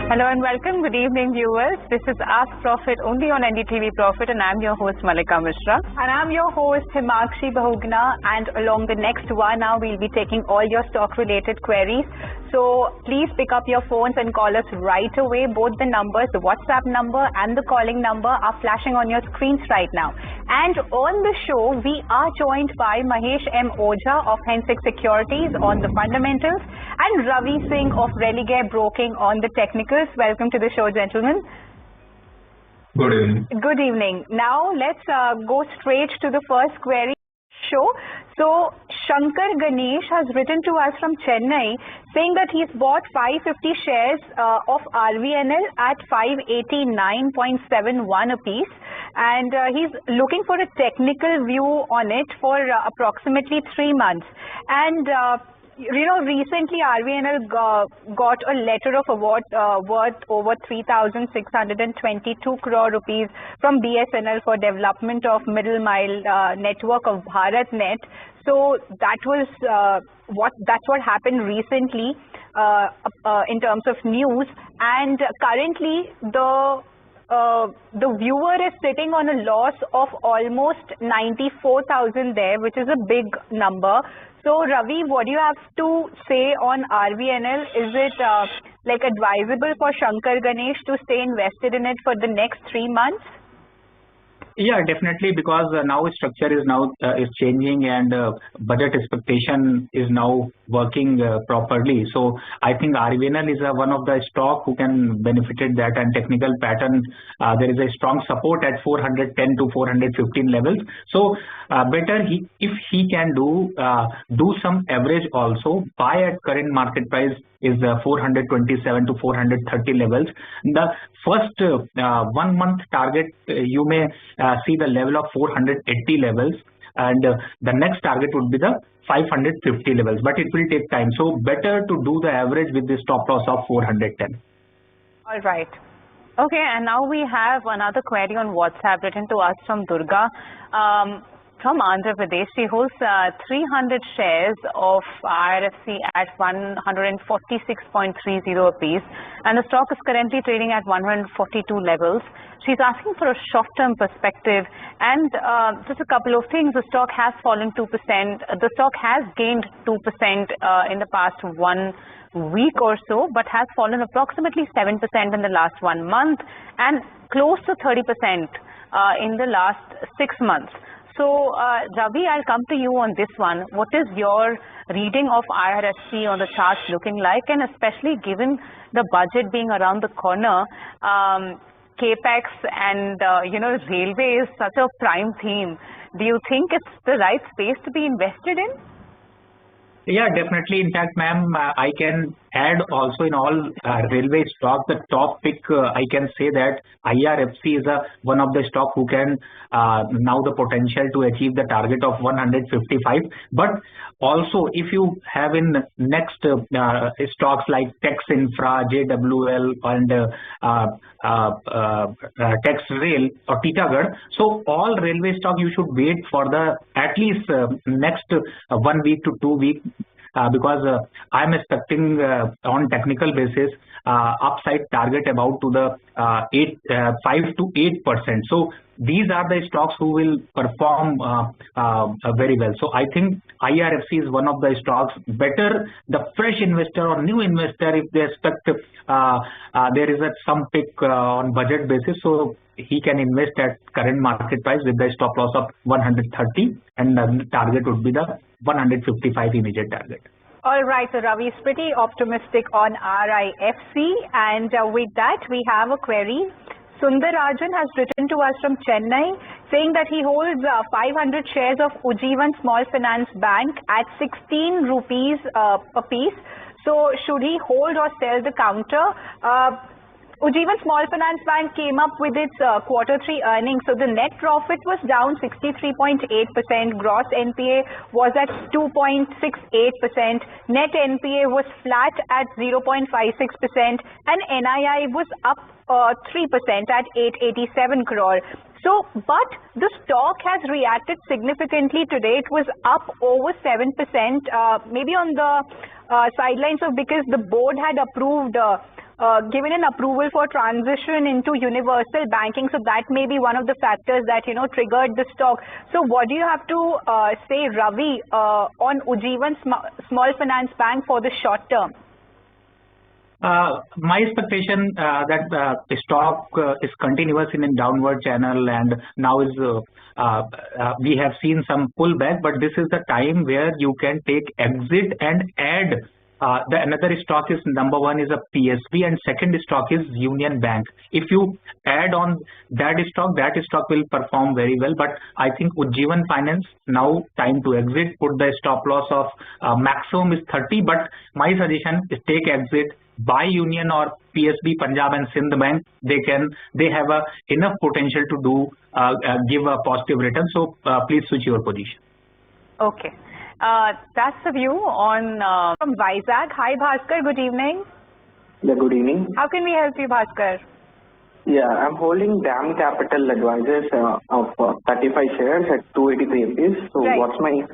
Hello and welcome. Good evening, viewers. This is Ask Profit only on NDTV Profit, and I'm your host Malika Mishra. And I'm your host Himakshi Bahugna. And along the next 1 hour, we'll be taking all your stock-related queries. So please pick up your phones and call us right away. Both the numbers, the WhatsApp number and the calling number, are flashing on your screens right now. And on the show, we are joined by Mahesh M. Oja of Hensick Securities on the fundamentals and Ravi Singh of Religare Broking on the technicals. Welcome to the show, gentlemen. Good evening. Good evening. Now let's go straight to the first query show. So Shankar Ganesh has written to us from Chennai saying that he's bought 550 shares of RVNL at 589.71 a piece, and he's looking for a technical view on it for approximately 3 months. And recently RVNL got a letter of award worth over 3,622 crore rupees from BSNL for development of middle mile network of BharatNet. So that's what happened recently in terms of news. And currently the viewer is sitting on a loss of almost 94,000 there, which is a big number. So Ravi, what do you have to say on RVNL? Is it advisable for Shankar Ganesh to stay invested in it for the next 3 months? Yeah, definitely, because now structure is changing and budget expectation is now working properly. So I think RVNL is one of the stock who can benefited that, and technical pattern there is a strong support at 410 to 415 levels. So better if he can do some average also, buy at current market price is 427 to 430 levels. The first 1 month target you may see the level of 480 levels, and the next target would be the 550 levels, but it will take time. So better to do the average with the stop loss of 410. All right. Okay, and now we have another query on WhatsApp written to us from Durga. From Andhra Pradesh. She holds 300 shares of IRFC at 146.30 a piece, and the stock is currently trading at 142 levels. She's asking for a short-term perspective, and just a couple of things. The stock has fallen 2%. The stock has gained 2% in the past 1 week or so, but has fallen approximately 7% in the last 1 month and close to 30% in the last 6 months. So, Ravi, I'll come to you on this one. What is your reading of IRFC on the charts looking like, and especially given the budget being around the corner, capex and railway is such a prime theme. Do you think it's the right space to be invested in? Yeah, definitely. In fact, ma'am, I can add also in all railway stock, the top pick, I can say that IRFC is one of the stock who can now the potential to achieve the target of 155. But also, if you have in next stocks like Tex Infra, JWL, and Tex Rail or Titagarh, so all railway stock you should wait for the at least next 1 week to 2 weeks. Because I'm expecting on technical basis upside target about to the 5 to 8%. So these are the stocks who will perform very well. So I think IRFC is one of the stocks. Better the fresh investor or new investor, if they expect there is some pick on budget basis, so he can invest at current market price with the stop loss of 130, and the target would be the 155 immediate target. All right, so Ravi is pretty optimistic on RIFC, and with that we have a query. Sundarajan has written to us from Chennai saying that he holds 500 shares of Ujjivan Small Finance Bank at 16 rupees a piece. So should he hold or sell the counter? Ujjivan Small Finance Bank came up with its Q3 earnings. So the net profit was down 63.8%. Gross NPA was at 2.68%. Net NPA was flat at 0.56%. And NII was up 3% at 887 crore. So, but the stock has reacted significantly today. It was up over 7%, maybe on the sidelines of because the board had approved given an approval for transition into universal banking. So that may be one of the factors that, triggered the stock. So what do you have to say, Ravi, on Ujjivan Small Finance Bank for the short term? My expectation that the stock is continuous in a downward channel, and now is we have seen some pullback, but this is the time where you can take exit and add. The another stock is number one is a PSB, and second stock is Union Bank. If you add on that stock will perform very well. But I think Ujjivan Finance, now time to exit. Put the stop loss of maximum is 30, but my suggestion is take exit. Buy Union or PSB, Punjab and Singh Bank. They have enough potential to do give a positive return. So please switch your position. Okay. That's the view on from Vizag. Hi Bhaskar, good evening. Yeah, good evening. How can we help you, Bhaskar? Yeah, I'm holding DAM Capital Advisors of 35 shares at 283 rupees. So right. What's my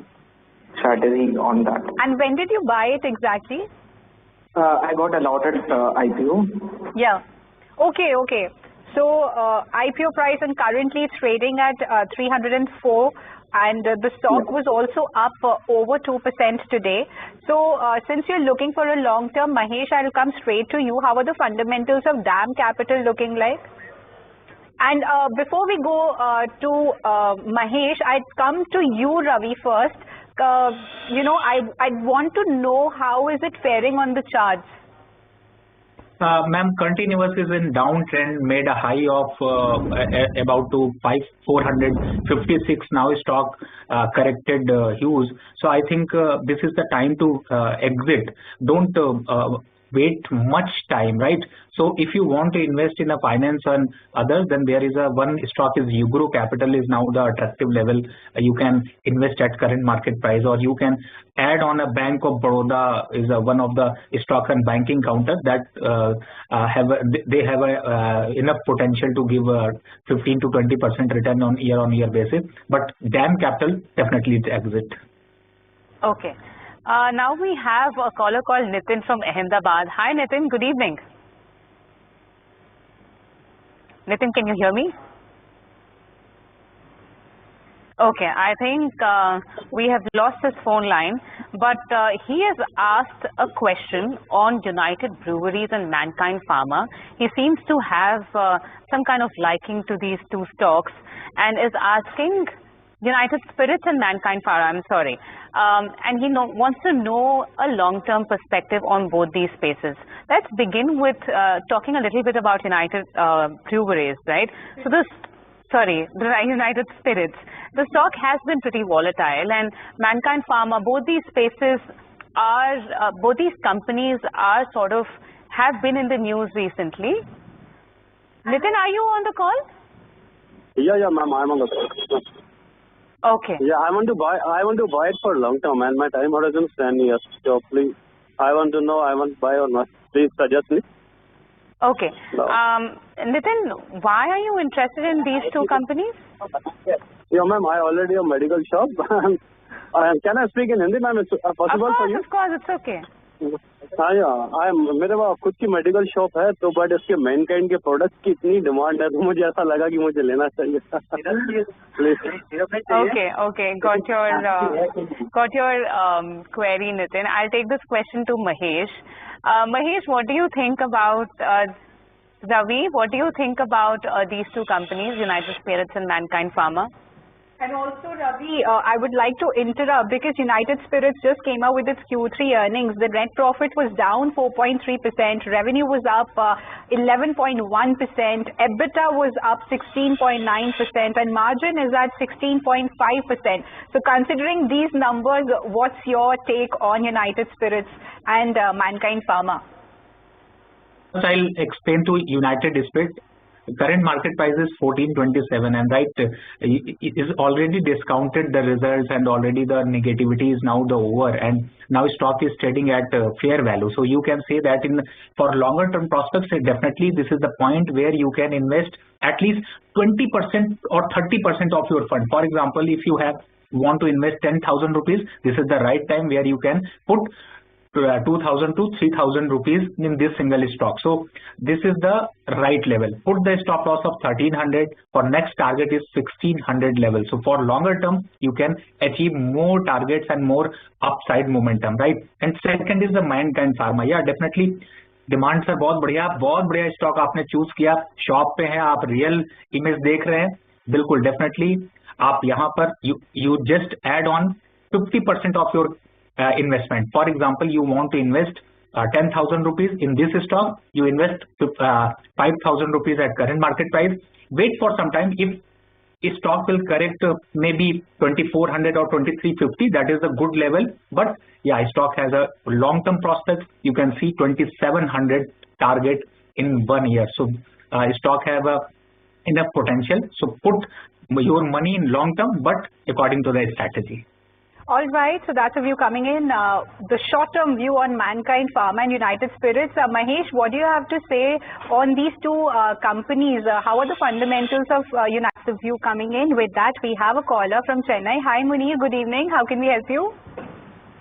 strategy on that? And when did you buy it exactly? I got allotted IPO. Yeah. Okay. So IPO price and currently trading at 304. And the stock was also up over 2% today. So since you're looking for a long term, Mahesh, I'll come straight to you. How are the fundamentals of DAM Capital looking like? And before we go to Mahesh, I'd come to you, Ravi, first. I'd want to know how is it faring on the charts? Ma'am, continuous is in downtrend, made a high of about to 456. Now stock corrected huge. So I think this is the time to exit. Don't wait much time, right? So if you want to invest in a finance and others, then there is one stock is Ugro Capital is now the attractive level. You can invest at current market price, or you can add on a Bank of Baroda is one of the stock and banking counter that have enough potential to give 15 to 20% return on year basis. But DAM Capital definitely is exit. Okay. Now we have a caller called Nitin from Ahmedabad. Hi Nitin, good evening. Nitin, can you hear me? Okay, I think we have lost his phone line, but he has asked a question on United Breweries and Mankind Pharma. He seems to have some kind of liking to these two stocks and is asking United Spirits and Mankind Pharma, I'm sorry. And he wants to know a long-term perspective on both these spaces. Let's begin with talking a little bit about United Breweries, right? So the United Spirits. The stock has been pretty volatile, and Mankind Pharma, both these spaces are, both these companies are have been in the news recently. Nitin, are you on the call? Yeah, ma'am, I'm on the call. Okay. Yeah, I want to buy it for long term, and my time horizon is 10 years. So please, I want to know, I want to buy or not. Please suggest me. Okay. No. Nitin, why are you interested in these two companies? Yeah, ma'am, I already have a medical shop. Can I speak in Hindi, ma'am? It's possible for you? Of course, it's okay. हाँ, मेरे पास खुद की medical shop है, तो but इसके Mankind के product की इतनी डिमांड है, तो मुझे ऐसा लगा कि मुझे लेना चाहिए. Okay, got your query, Nitin. I'll take this question to Mahesh. Mahesh, what do you think about Ravi? What do you think about these two companies, United Spirits and Mankind Pharma? And also, Ravi, I would like to interrupt because United Spirits just came out with its Q3 earnings. The net profit was down 4.3%, revenue was up 11.1%, EBITDA was up 16.9%, and margin is at 16.5%. So considering these numbers, what's your take on United Spirits and Mankind Pharma? I'll explain to United Spirits. Current market price is 14.27, and right, it is already discounted the results, and already the negativity is now the over, and now stock is trading at fair value. So you can say that for longer term prospects, definitely this is the point where you can invest at least 20% or 30% of your fund. For example, if you want to invest 10,000 rupees, this is the right time where you can put 2,000 to 3,000 rupees in this single stock. So this is the right level. Put the stop loss of 1,300. For next target is 1,600 level. So for longer term, you can achieve more targets and more upside momentum, right? And second is the Mankind Pharma. Yeah, definitely. Demand sir बहुत बढ़िया stock आपने choose किया. Shop पे है, आप real image देख रहे हैं. बिल्कुल डेफिनेटली आप यहाँ पर you just add on 50% off your investment. For example, you want to invest 10,000 rupees in this stock, you invest 5,000 rupees at current market price. Wait for some time. If stock will correct maybe 2,400 or 2,350, that is a good level. But yeah, stock has a long-term prospect. You can see 2,700 target in 1 year. So stock have enough potential. So put your money in long term, but according to the strategy. All right, so that's a view coming in. The short-term view on Mankind Pharma and United Spirits. Mahesh, what do you have to say on these two companies? How are the fundamentals of United view coming in? With that, we have a caller from Chennai. Hi, Munir. Good evening. How can we help you?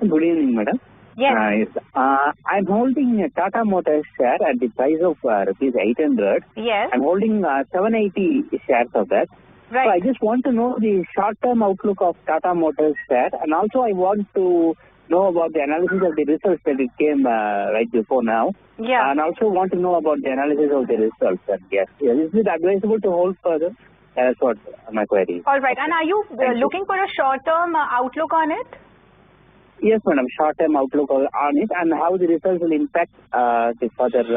Good evening, madam. Yes. I'm holding a Tata Motors share at the price of rupees 800. Yes. I'm holding 780 shares of that. Right. So I just want to know the short-term outlook of Tata Motors share, and also I want to know about the analysis of the results that it came right before now. Yeah. And also want to know about the analysis of the results. And yes, is it advisable to hold further? That's what my query is. All right. And are you looking for a short-term outlook on it? Yes, madam. Short-term outlook on it, and how the results will impact the further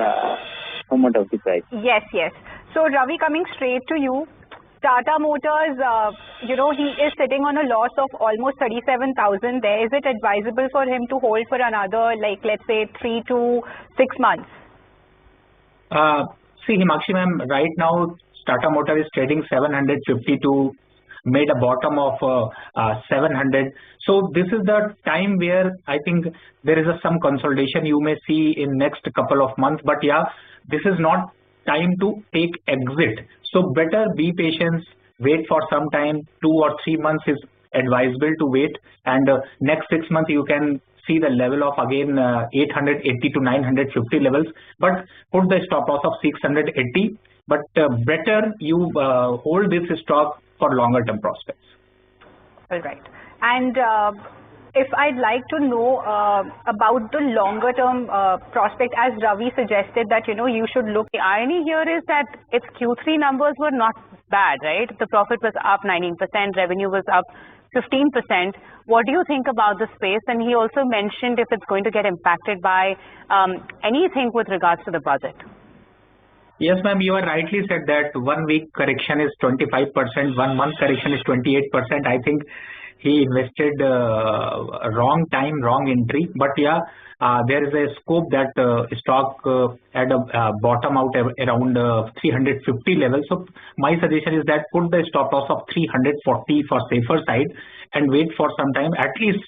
movement of the price. Yes, yes. So Ravi, coming straight to you. Tata Motors, he is sitting on a loss of almost 37,000 there. Is it advisable for him to hold for another, let's say, 3 to 6 months? See, Himakshi ma'am, right now, Tata Motors is trading 752, made a bottom of 700. So this is the time where I think there is some consolidation you may see in next couple of months. But yeah, this is not time to take exit. So better be patient, wait for some time. 2 or 3 months is advisable to wait, and next 6 months you can see the level of again 880 to 950 levels, but put the stop loss of 680. But better you hold this stock for longer term prospects. All right. And if I'd like to know about the longer term prospect, as Ravi suggested that, you should look. The irony here is that its Q3 numbers were not bad, right? The profit was up 19%, revenue was up 15%. What do you think about the space? And he also mentioned if it's going to get impacted by anything with regards to the budget. Yes, ma'am, you are rightly said that 1 week correction is 25%, 1 month correction is 28%. I think he invested wrong time, wrong entry. But yeah, there is a scope that stock had a bottom out around 350 level. So my suggestion is that put the stop loss of 340 for safer side and wait for some time, at least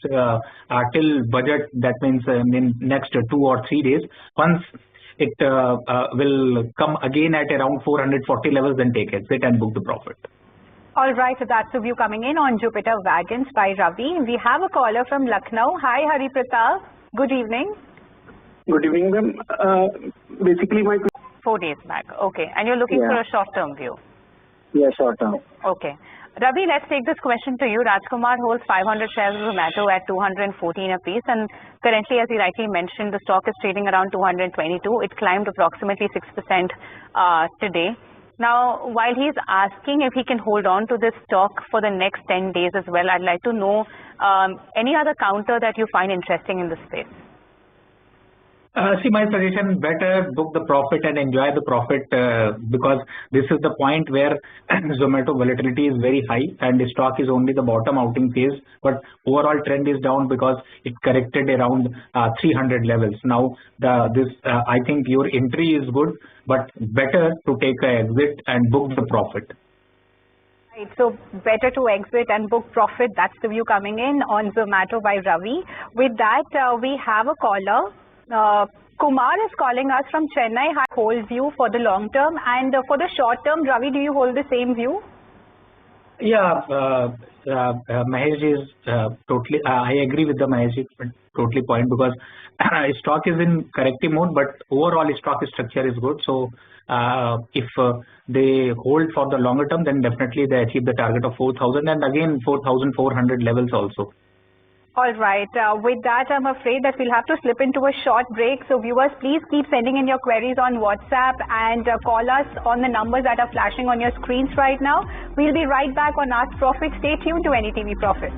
till budget. That means in next 2 or 3 days. Once it will come again at around 440 levels, then take exit and book the profit. All right, so that's the view coming in on Jupiter Wagons by Ravi. We have a caller from Lucknow. Hi, Hari Pratap. Good evening. Good evening, ma'am. Basically, my 4 days back. Okay. And you're looking for a short-term view? Yeah, short-term. Okay. Ravi, let's take this question to you. Rajkumar holds 500 shares of Zomato at 214 apiece, and currently, as he rightly mentioned, the stock is trading around 222. It climbed approximately 6% today. Now, while he's asking if he can hold on to this stock for the next 10 days as well, I'd like to know any other counter that you find interesting in this space. See, my suggestion, better book the profit and enjoy the profit because this is the point where Zomato volatility is very high and the stock is only the bottom outing phase, but overall trend is down because it corrected around 300 levels. Now, I think your entry is good, but better to take an exit and book the profit. Right, so better to exit and book profit. That's the view coming in on Zomato by Ravi. With that, we have a caller. Kumar is calling us from Chennai. Hold view for the long term, and for the short term, Ravi, do you hold the same view? Yeah, Mahesh is totally. I agree with the Mahesh totally point because stock is in corrective mode, but overall stock structure is good. So if they hold for the longer term, then definitely they achieve the target of 4,000 and again 4,400 levels also. All right. With that, I'm afraid that we'll have to slip into a short break. So viewers, please keep sending in your queries on WhatsApp and call us on the numbers that are flashing on your screens right now. We'll be right back on Ask Profit. Stay tuned to NDTV Profit.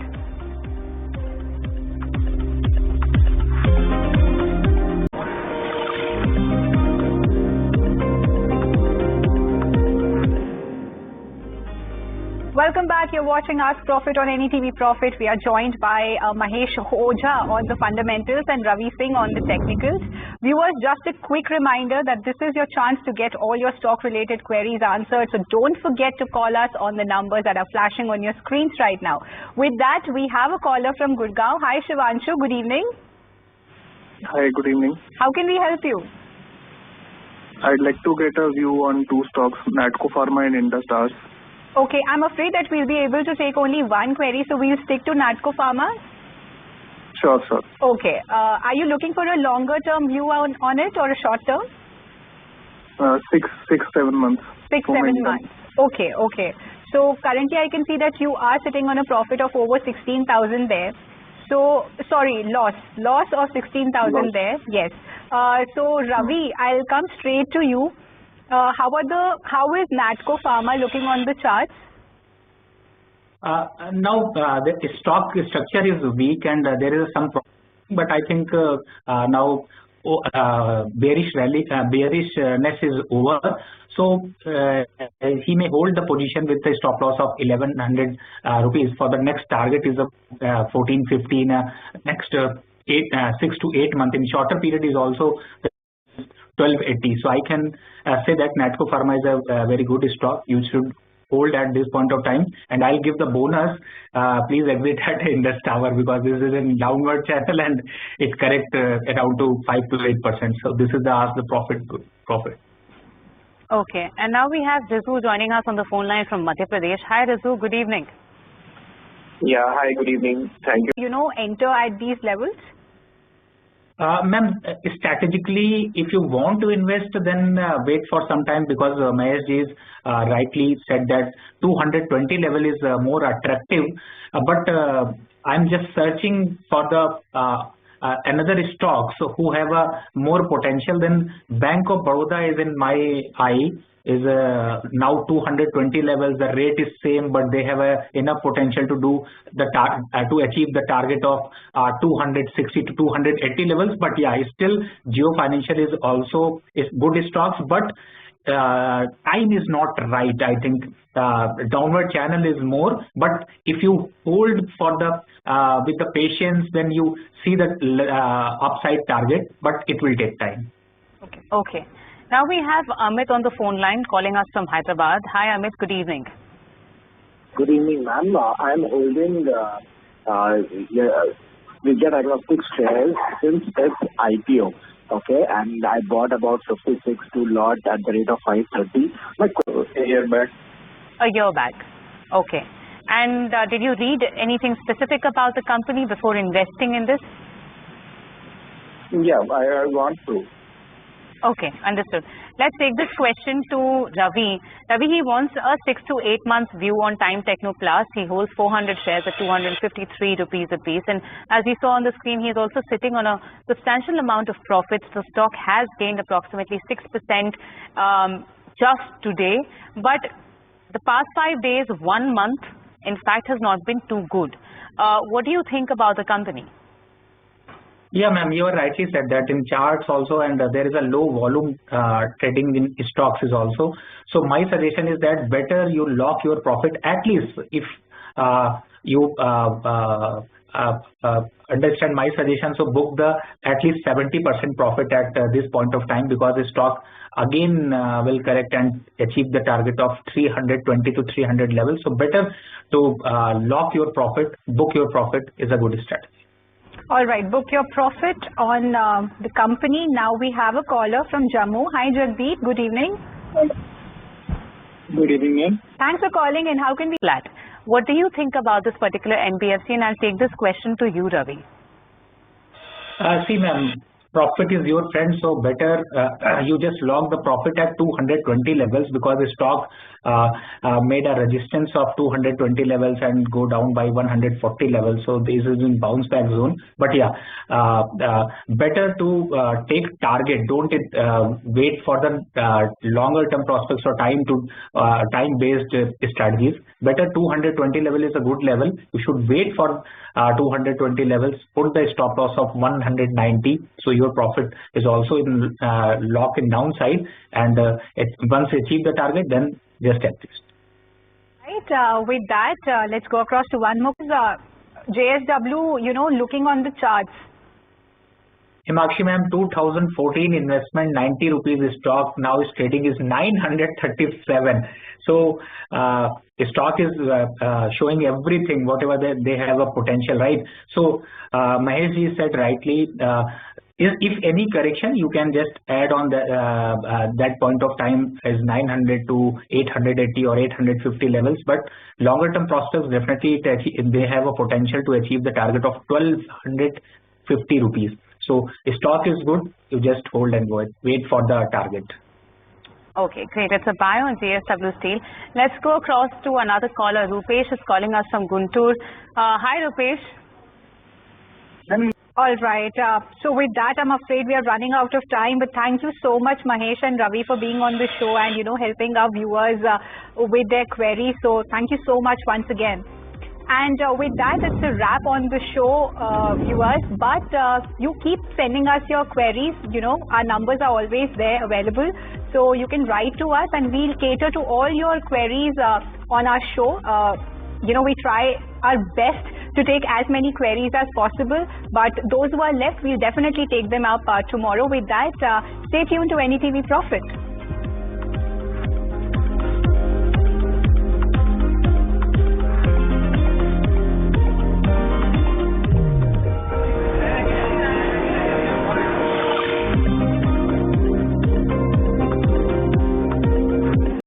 Welcome back. You're watching Ask Profit on NDTV Profit. We are joined by Mahesh Ojha on the fundamentals and Ravi Singh on the technicals. Viewers, just a quick reminder that this is your chance to get all your stock-related queries answered. So don't forget to call us on the numbers that are flashing on your screens right now. With that, we have a caller from Gurgaon. Hi, Shivanshu. Good evening. Hi, good evening. How can we help you? I'd like to get a view on two stocks, Natco Pharma and Industars. Okay, I'm afraid that we'll be able to take only one query, so we'll stick to Natco Pharma. Sure, sir. Okay. Are you looking for a longer-term view on it or a short-term? 7 months. 6-7 months. Okay, okay. So currently I can see that you are sitting on a profit of over 16,000 there. So, sorry, loss of 16,000 there. Yes. So Ravi, I'll come straight to you. How is Natco Pharma looking on the charts? Now the stock structure is weak and there is some problem, but I think now bearishness is over. So he may hold the position with a stop loss of 1,100 rupees. For the next target is 1450 in next 6 to 8 months. In shorter period is also 1280. So I can say that Natco Pharma is a very good stock. You should hold at this point of time, and I'll give the bonus. Please exit at Indus Tower because this is in downward channel and it's correct around to 5 to 8%. So this is the Ask the Profit. Okay, and now we have Rizu joining us on the phone line from Madhya Pradesh. Hi Rizu, good evening. Yeah, hi, good evening. Thank you. You know, enter at these levels? Ma'am, strategically, if you want to invest, then wait for some time because Mahesh ji rightly said that 220 level is more attractive. But I'm just searching for the another stocks who have a more potential than Bank of Baroda is in my eye. Is now 220 levels. The rate is same, but they have enough potential to do the to achieve the target of 260 to 280 levels. But yeah, still Geo Financial is also good stocks, but time is not right. I think downward channel is more. But if you hold for the with the patience, then you see the upside target, but it will take time. Okay. Okay. Now we have Amit on the phone line calling us from Hyderabad. Hi Amit, good evening. Good evening, ma'am. I'm holding Religare Diagnostics shares since its IPO. Okay, and I bought about 56 to lot at the rate of 530. A year back. A year back. Okay. And did you read anything specific about the company before investing in this? Yeah, I want to. Okay, understood. Let's take this question to Ravi. Ravi, he wants a 6 to 8 months view on Time Techno Plus. He holds 400 shares at 253 rupees a piece. And as we saw on the screen, he is also sitting on a substantial amount of profits. The stock has gained approximately 6% just today. But the past 5 days, 1 month, in fact, has not been too good. What do you think about the company? Yeah, ma'am, you are rightly said that in charts also, and there is a low volume trading in stocks is also. So my suggestion is that better you lock your profit at least if you understand my suggestion. So book the at least 70% profit at this point of time because the stock again will correct and achieve the target of 320 to 300 levels. So better to lock your profit, book your profit is a good strategy. All right, book your profit on the company. Now we have a caller from Jammu. Hi, Jagdeep. Good evening. Good evening, ma'am. Thanks for calling in. How can we? Flat. What do you think about this particular NBFC? And I'll take this question to you, Ravi. See, ma'am, profit is your friend, so better you just log the profit at 220 levels, because the stock made a resistance of 220 levels and go down by 140 levels. So this is in bounce back zone. But yeah, better to take target. Don't wait for the longer term prospects or time based strategies. Better 220 level is a good level. You should wait for 220 levels. Put the stop loss of 190. So your profit is also in lock in downside, and once you achieve the target, then just exit. Right. With that, let's go across to one more. JSW, looking on the charts. Himakshi ma'am, 2014 investment, 90 rupees stock, now is trading is 937. So stock is showing everything, whatever they have a potential, right? So Mahesh ji said rightly, if any correction, you can just add on that point of time as 900 to 880 or 850 levels. But longer term prospects, definitely they have a potential to achieve the target of 1250 rupees. So stock is good, you just hold and wait for the target. Okay, great. It's a buy on JSW Steel. Let's go across to another caller. Rupesh is calling us from Guntur. Hi, Rupesh. All right. So with that, I'm afraid we are running out of time. But thank you so much, Mahesh and Ravi, for being on the show and, helping our viewers with their queries. So thank you so much once again. And with that, it's a wrap on the show, viewers. But you keep sending us your queries. Our numbers are always there available. So you can write to us and we'll cater to all your queries on our show. We try our best to take as many queries as possible. But those who are left, we'll definitely take them up tomorrow. With that, stay tuned to NDTV Profit.